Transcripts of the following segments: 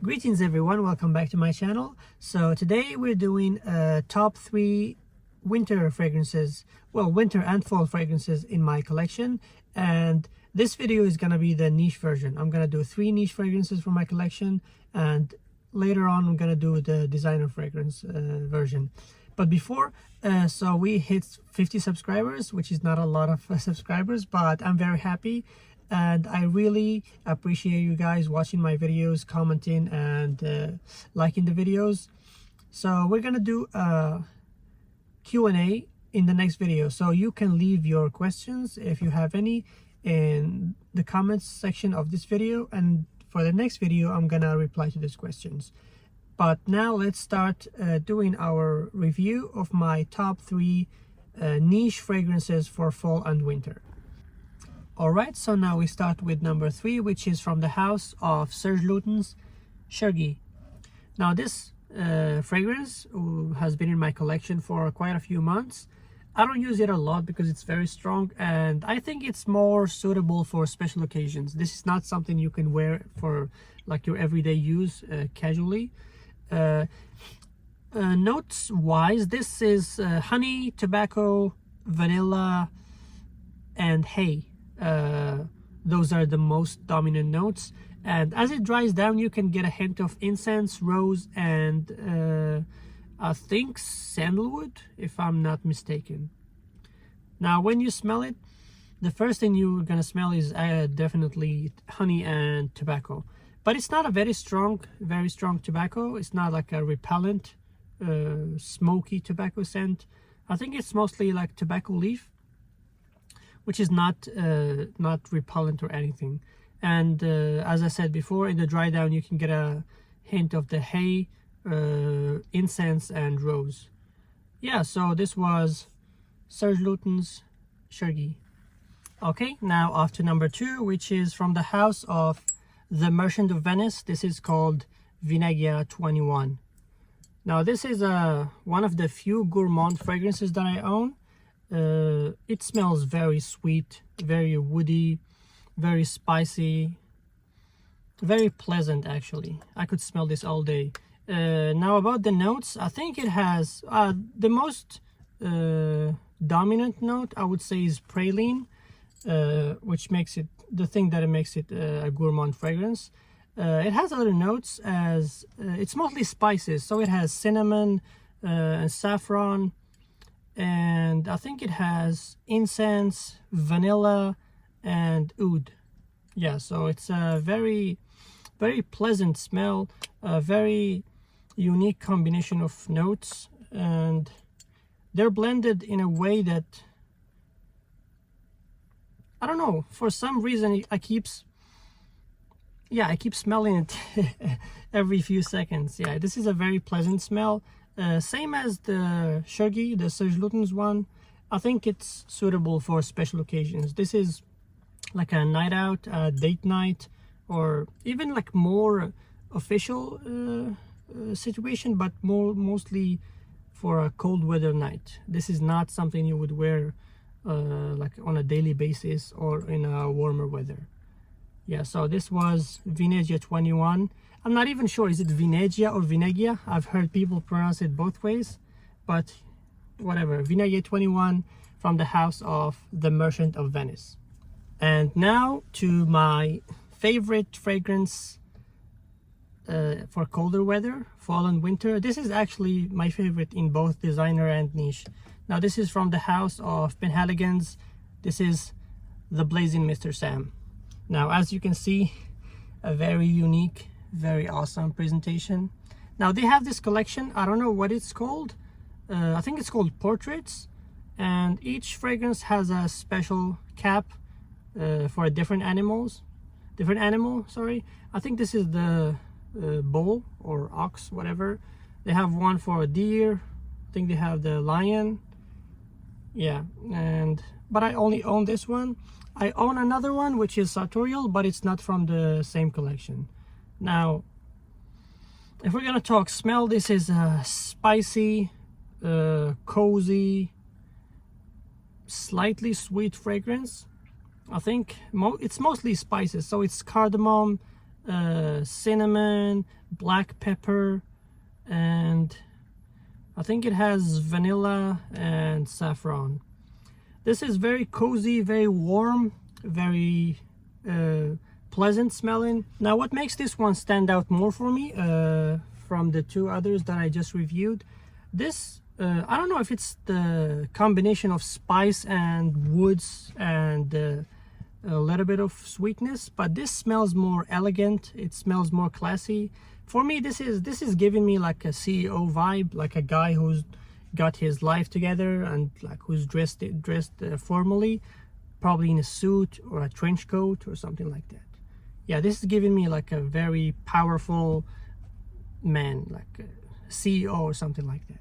Greetings everyone, welcome back to my channel. So today we're doing top 3 winter fragrances, well, winter and fall fragrances in my collection, and this video is gonna be the niche version. I'm gonna do 3 niche fragrances from my collection, and later on I'm gonna do the designer fragrance version. But before, so we hit 50 subscribers, which is not a lot of subscribers, but I'm very happy. And I really appreciate you guys watching my videos, commenting, and liking the videos. So we're gonna do a Q&A in the next video, so you can leave your questions if you have any in the comments section of this video, and for the next video I'm gonna reply to these questions. But now let's start doing our review of my top 3 niche fragrances for fall and winter. Alright, so now we start with number 3, which is from the house of Serge Lutens Chergui. Now this fragrance has been in my collection for quite a few months. I don't use it a lot because it's very strong, and I think it's more suitable for special occasions. This is not something you can wear for like your everyday use casually. Notes wise, this is honey, tobacco, vanilla, and hay. Those are the most dominant notes, and as it dries down you can get a hint of incense, rose, and I think sandalwood, if I'm not mistaken. Now when you smell it, the first thing you're gonna smell is definitely honey and tobacco, but it's not a very strong tobacco. It's not like a repellent smoky tobacco scent. I think it's mostly like tobacco leaf, which is not repellent or anything. And as I said before, in the dry down you can get a hint of the hay, incense, and rose. Yeah, so this was Serge Lutens Chergui. Okay, now off to number 2, which is from the house of the Merchant of Venice. This is called Vinegia 21. Now this is one of the few gourmand fragrances that I own. It smells very sweet, very woody, very spicy, very pleasant actually. I could smell this all day. Now about the notes, I think it has the most dominant note, I would say, is praline, which makes it the thing that makes it a gourmand fragrance. It has other notes as it's mostly spices, so it has cinnamon and saffron, and I think it has incense, vanilla, and oud. Yeah, so it's a very pleasant smell, a very unique combination of notes, and they're blended in a way that, I don't know, for some reason I keep smelling it every few seconds. Yeah, this is a very pleasant smell. Same as the Chergui, the Serge Lutens one. I think it's suitable for special occasions. This is like a night out, a date night, or even like more official situation, but mostly for a cold weather night. This is not something you would wear like on a daily basis or in a warmer weather. Yeah, so this was Vinegia 21. I'm not even sure, is it Vinegia or Vinegia? I've heard people pronounce it both ways, but whatever. Vinegia 21 from the house of the Merchant of Venice. And now to my favorite fragrance for colder weather, fall and winter. This is actually my favorite in both designer and niche. Now this is from the house of Penhaligon's. This is the Blazing Mr. Sam. Now as you can see, a very unique, very awesome presentation. Now they have this collection, I don't know what it's called. I think it's called Portraits, and each fragrance has a special cap for a different animal, sorry. I think this is the bull or ox, whatever. They have one for a deer. I think they have the lion. Yeah, but I only own this one. I own another one which is sartorial, but it's not from the same collection. Now if we're gonna talk smell, this is a spicy, cozy, slightly sweet fragrance. I think it's mostly spices, so it's cardamom, cinnamon, black pepper, and I think it has vanilla and saffron. This is very cozy, very warm, very pleasant smelling. Now what makes this one stand out more for me from the two others that I just reviewed, this I don't know if it's the combination of spice and woods and a little bit of sweetness, but this smells more elegant, it smells more classy. For me, this is giving me like a CEO vibe, like a guy who's got his life together and like who's dressed formally, probably in a suit or a trench coat or something like that. Yeah, this is giving me like a very powerful man, like a CEO or something like that.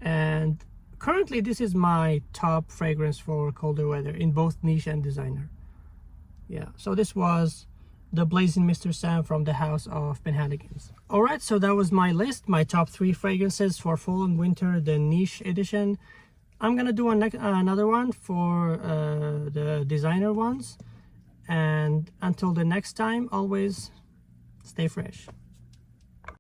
And currently this is my top fragrance for colder weather in both niche and designer. Yeah, so this was the Blazing Mr. Sam from the House of Penhaligons. Alright, so that was my list, my top 3 fragrances for fall and winter, the niche edition. I'm gonna do another one for the designer ones. And until the next time, always stay fresh.